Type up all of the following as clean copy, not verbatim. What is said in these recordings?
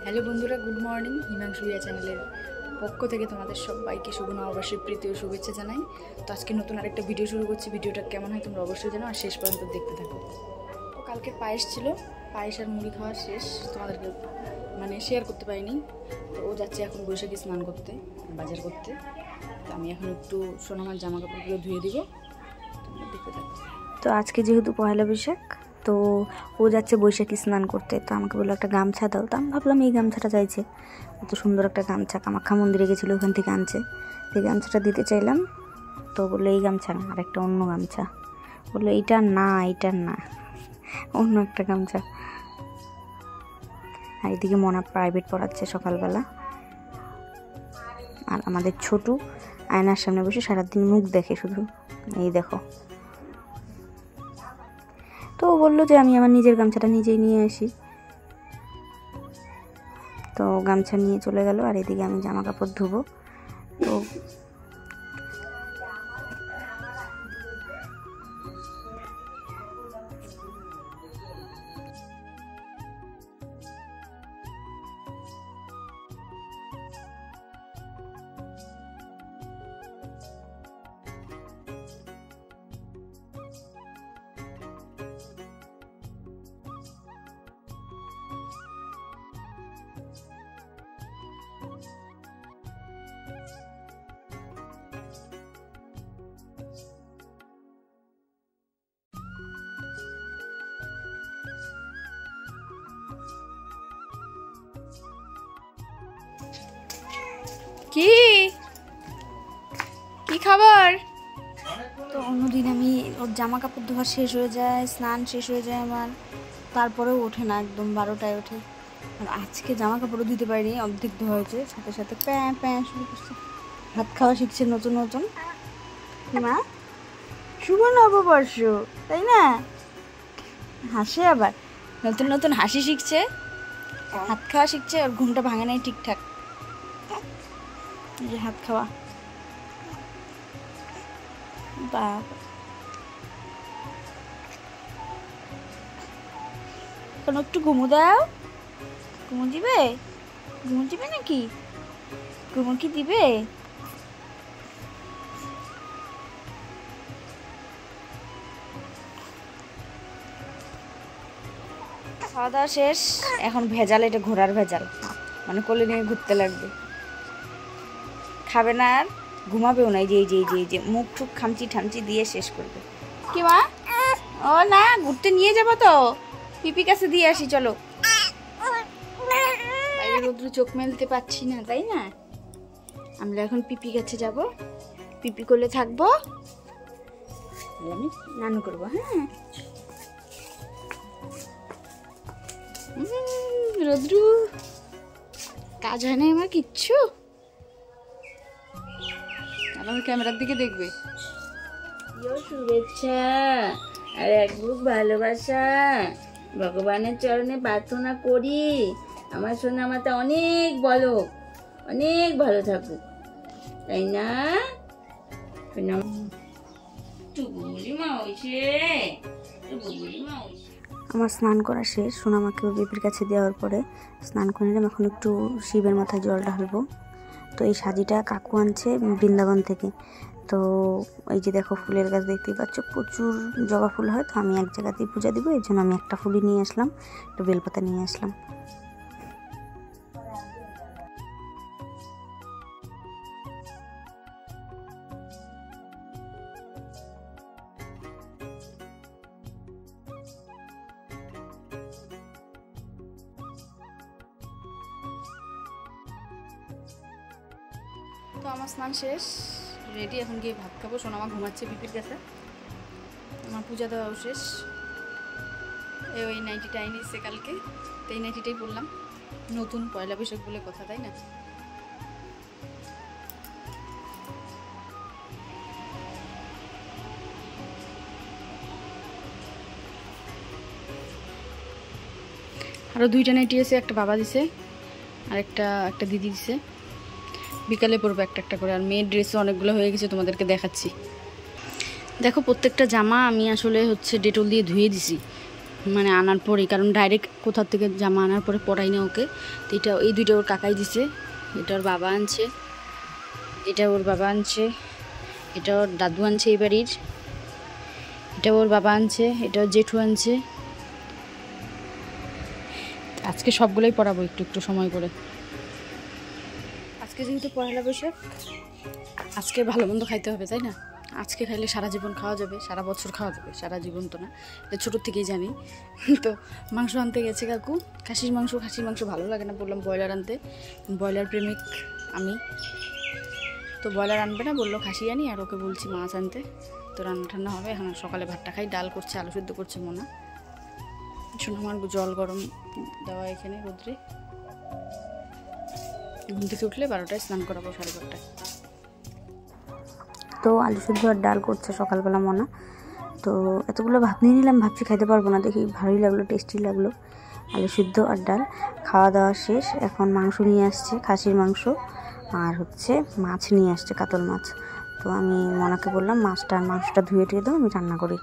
Hello বন্ধুরা, good morning. Himanshu ইয়া চ্যানেলের পক্ষ থেকে তোমাদের সবাইকে শুভ নববর্ষের প্রীতি ও শুভেচ্ছা জানাই। তো আজকে নতুন আরেকটা ভিডিও শুরু করছি। ভিডিওটা কেমন হয় তোমরা অবশ্যই জানো, আর শেষ পর্যন্ত দেখতে থাকো। তো কালকে পায়েস ছিল, পায়েস আর মুড়ি খাওয়া শেষ, তোমাদেরকে শেয়ার করতে পারিনি। তো ও যাচ্ছে এখন বৈশাখী স্নান করতে, বাজার করতে। তো আমি এখন একটু সোনামার জামা কাপড়গুলো ধুয়ে দিব, তোমরা দেখতে থাকো। তো আজকে যেহেতু পয়লা বৈশাখ, তো ও যাচ্ছে বৈশাখী স্নান করতে। তো আমাকে বললো একটা গামছা দাও। তো আমি ভাবলাম এই গামছাটা চাইছে, এত সুন্দর একটা গামছা কামাখ্যা মন্দিরে গেছিলো, ওখান থেকে আনছে। সেই গামছাটা দিতে চাইলাম, তো বললো এই গামছা না, আর একটা অন্য গামছা। বললো এইটা না, অন্য একটা গামছা। আর এদিকে মনা প্রাইভেট পড়াচ্ছে সকালবেলা, আর আমাদের ছোটু আয়নার সামনে বসে সারাদিন মুখ দেখে শুধু, এই দেখো। তো ও বললো যে আমি আমার নিজের গামছাটা নিজেই নিয়ে আসি। তো গামছা নিয়ে চলে গেল, আর এদিকে আমি জামা কাপড় ধুবো। তো কি কি খাবার? তো অন্যদিন আমি ওর জামা কাপড় ধোয়া শেষ হয়ে যায়, স্নান শেষ হয়ে যায় আমার, তারপরেও ওঠে না, একদম 12টায় ওঠে। আর আজকে জামা কাপড়ও দিতে পারিনি, অর্ধেক ধোয়া হয়েছে, সাথে সাথে প্যাঁ প্যাঁ শুরু করছে। ভাত খাওয়া শিখছে নতুন নতুন। মা, শুভ নববর্ষ, তাই না? হাসে আবার, নতুন নতুন হাসি শিখছে, হাত খাওয়া শিখছে। আর ঘুমটা ভাঙে নাই ঠিকঠাক, যে হাত খাওয়া। বাবা, এখন একটু ঘুমো দাও। ঘুমো দিবে? ঘুমো দিবে নাকি? ঘুমো কি দিবে? খাওয়া দাওয়া শেষ, এখন ভেজাল, এটা ঘোরার ভেজাল, কোলে নিয়ে ঘুরতে লাগবে। খাবে না আর ঘুমাবেও না, এই যে মুখ টুক খামচি ঠামচি দিয়ে শেষ করবে। কি মা? ও না, ঘুরতে নিয়ে যাবো তো, পিপি কাছে দিয়ে আসি, চলো। বাইরে রোদ্রু চোখ মেলতে পারছি না, তাই না? আমরা এখন পিপি কাছে যাব, পিপি কোলে থাকবো, আমি নানু করবো। হ্যাঁ, রোদ্রু কাজ হয় না আমার কিচ্ছু। আমার ক্যামেরার দিকে দেখবে। শুভেচ্ছা আর এক বুক ভালোবাসা ভগবানের চরণে প্রার্থনা করি আমার সোনা মাতা অনেক বলো, অনেক ভালো থাকুক, তাই না? আমার স্নান করা শেষ, সোনামাকে বেবির কাছে দেওয়ার পরে স্নান করে নিলাম। এখন একটু শিবের মাথায় জল ঢালবো। তো এই সাজিটা কাকু আনছে বৃন্দাবন থেকে। তো এই যে দেখো ফুলের গাছ দেখতেই পাচ্ছ, প্রচুর জবা ফুল হয়। তো আমি এক জায়গাতেই পূজা দিব, এই জন্য আমি একটা ফুলই নিয়ে আসলাম, একটু বেলপাতা নিয়ে আসলাম। তো আমার স্নান শেষ, রেডি, এখন গিয়ে ভাত খাবো। সোনামা ঘুমাচ্ছে পিপির কাছে। আমার পূজা দেওয়াও শেষ। ওই নাইটিটা এনেছে কালকে, তো এই নাইটিটাই পরলাম, নতুন পয়লা বৈশাখ বলে কথা, তাই না? আরও 2টা নাইটি আছে, একটা বাবা দিছে আর একটা দিদি দিছে। বিকালে পরবো একটা একটা করে। আর মেয়ের ড্রেসও অনেকগুলো হয়ে গেছে, তোমাদেরকে দেখাচ্ছি। দেখো প্রত্যেকটা জামা আমি আসলে ডেটল দিয়ে ধুয়ে দিছি, মানে আনার পরেই, কারণ ডাইরেক্ট কোথার থেকে জামা আনার পরে পরাই না ওকে। তো এটা এই দুইটা ওর কাকাই দিছে, এটা ওর বাবা আনছে, এটা ওর বাবা আনছে, এটা ওর দাদু আনছে এই বাড়ির, এটা ওর বাবা আনছে, এটা ওর জেঠু আনছে। আজকে সবগুলোই পরাবো একটু একটু সময় করে। আজকে যেহেতু পয়লা বৈশাখ, আজকে ভালো মন্দ খাইতে হবে, তাই না? আজকে খাইলে সারা জীবন খাওয়া যাবে, সারা বছর খাওয়া যাবে, সারা জীবন তো না, এটা ছোটোর থেকেই জানি। তো মাংস আনতে গেছে কাকু, খাসির মাংস ভালো লাগে না, বললাম ব্রয়লার আনতে, ব্রয়লার প্রেমিক আমি। তো ব্রয়লার আনবে না, বললো খাসি আনি, আর ওকে বলছি মাছ আনতে। তো রান্না ঠান্না হবে এখন। সকালে ভাতটা খাই, ডাল করছে, আলু সেদ্ধ করছে মোনা। শোনো, আমার জল গরম দেওয়া এখানে রোদ্রে। ঘুম থেকে উঠলে 12টায় স্নান করাবো, 12:30টায়। তো আলু সেদ্ধ আর ডাল করছে সকালবেলা মোনা। তো এতগুলো ভাত নিয়ে নিলাম, ভাবছি খাইতে পারবো না, দেখি ভালোই লাগলো, টেস্টি লাগলো। আলু সিদ্ধ আর ডাল খাওয়া দাওয়া শেষ। এখন মাংস নিয়ে আসছে, খাসির মাংস, আর হচ্ছে মাছ নিয়ে আসছে, কাতল মাছ। তো আমি মোনাকে বললাম মাছটা আর মাংসটা ধুয়ে টুয়ে দাও, আমি রান্না করি।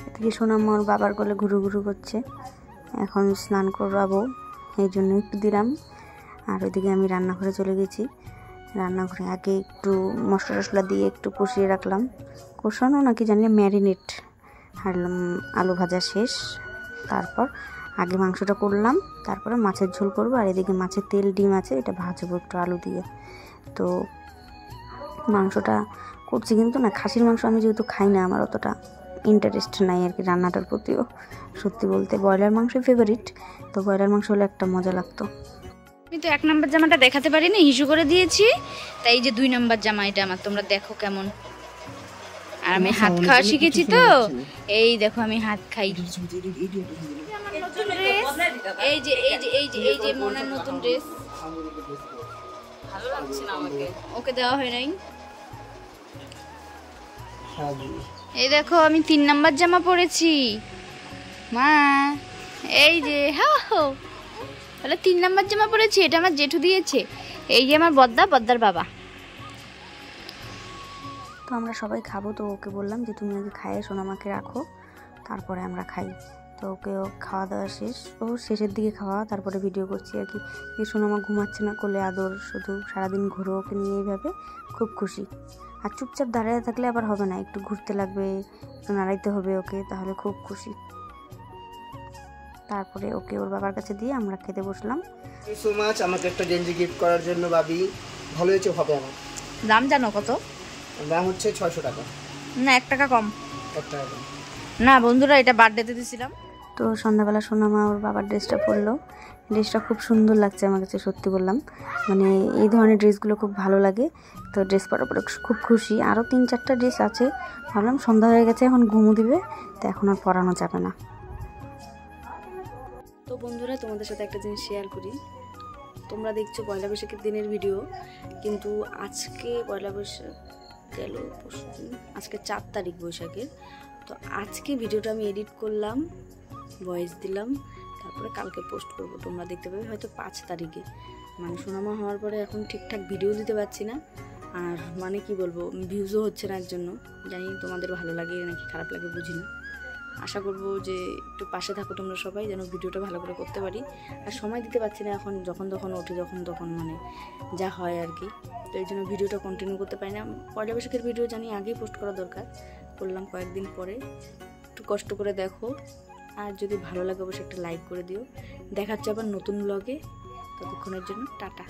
এদিকে সোনাম ওর বাবার কোলে ঘুরু ঘুরু করছে, এখন স্নান করাবো এই জন্য একটু দিলাম। আর ওইদিকে আমি রান্নাঘরে চলে গেছি। রান্নাঘরে আগে একটু মশলা টশলা দিয়ে একটু কষিয়ে রাখলাম, কষানো নাকি জানি ম্যারিনেট। আর আলু ভাজা শেষ, তারপর আগে মাংসটা করলাম, তারপরে মাছের ঝোল করবো। আর এদিকে মাছের তেল ডিম আছে, এটা ভাজবো একটু আলু দিয়ে। তো মাংসটা করছি, কিন্তু না খাসির মাংস আমি যেহেতু খাই না, আমার অতটা ইন্টারেস্ট নাই আর কি রান্নাটার প্রতিও। সত্যি বলতে ব্রয়লার মাংস ফেভারিট, তো ব্রয়লার মাংস হলে একটা মজা লাগতো। আমি তো 1 নম্বর জামাটা দেখাতে পারিনি, ইস্যু করে দিয়েছি, তাই যে 2 নম্বর জামা এটা আমার, তোমরা দেখো কেমন। আর আমি হাত খাওয়া শিখেছি তো, এই দেখো আমি হাত খাই। এই যে এই যে এই যে এই যে মোনার নতুন ড্রেস, ভালো লাগছে না আমাকে, ওকে দেওয়া হয় নাই। এই দেখো আমি 3 নম্বর জামা পরেছি মা, এই যে হ্যাঁ তাহলে 3 নম্বর জামা পরেছি, এটা আমার জেঠু দিয়েছে। এই যে আমার বদ্দার বাবা। তো আমরা সবাই খাবো, তো ওকে বললাম যে তুমি আগে খাইয়ে সোনামাকে রাখো, তারপরে আমরা খাই। তো ওকে খাওয়া দাওয়া শেষ, ও শেষের দিকে খাওয়া, তারপরে ভিডিও করছি আর কি। এই সোনামা ঘুমাচ্ছে না, কোলে আদর, শুধু সারাদিন ঘুরো ওকে নিয়ে, এইভাবে খুব খুশি। আর চুপচাপ দাঁড়িয়ে থাকলে আবার হবে না, একটু ঘুরতে লাগবে, একটু নাড়াইতে হবে ওকে, তাহলে খুব খুশি। তারপরে ওকে ওর বাবার কাছে দিয়ে আমরা খেতে বসলাম। থ্যাংক ইউ সো মাচ আমাকে একটা গেঞ্জি গিফট করার জন্য ভাবি, ভালো হয়েছে হবে আমার। দাম জানো কত? দাম হচ্ছে 600 টাকা। না 1 টাকা কম। 1 টাকা কম। না বন্ধুরা, এটা বার্থডেতে দিয়েছিলাম। তো সন্ধ্যাবেলা সোনামা ওর বাবার ড্রেসটা পরলো, ড্রেসটা খুব সুন্দর লাগছে আমার কাছে, সত্যি বললাম। মানে এই ধরনের ড্রেসগুলো খুব ভালো লাগে। তো ড্রেস পরার পরে খুব খুশি। আরও 3-4টা ড্রেস আছে, ভাবলাম সন্ধ্যা হয়ে গেছে এখন ঘুমো দিবে, তো এখন আর পরানো যাবে না। তো বন্ধুরা, তোমাদের সাথে একটা জিনিস শেয়ার করি। তোমরা দেখছো পয়লা বৈশাখের দিনের ভিডিও, কিন্তু আজকে পয়লা বৈশাখ গেল, আজকে 4 তারিখ বৈশাখের। তো আজকে ভিডিওটা আমি এডিট করলাম, ভয়েস দিলাম, তারপরে কালকে পোস্ট করব, তোমরা দেখতে পাবে হয়তো 5 তারিখে। মানে সোনামা হওয়ার পরে এখন ঠিকঠাক ভিডিও দিতে পারছি না, আর মানে কি বলবো, ভিউজও হচ্ছে না, এর জন্য জানি তোমাদের ভালো লাগে নাকি খারাপ লাগে বুঝি না। আশা করবো যে একটু পাশে থাকো তোমরা সবাই, যেন ভিডিওটা ভালো করে করতে পারি। আর সময় দিতে পারছি না এখন, যখন তখন ওঠে, যখন তখন মানে যা হয় আর কি। তো এই জন্য ভিডিওটা কন্টিনিউ করতে পারি না। পয়লা বৈশাখের ভিডিও জানি আগেই পোস্ট করা দরকার, করলাম কয়েকদিন পরে। একটু কষ্ট করে দেখো, আর যদি ভালো লাগে অবশ্যই একটা লাইক করে দিও। দেখা হচ্ছে আবার নতুন ব্লগে, ততক্ষণের জন্য টাটা।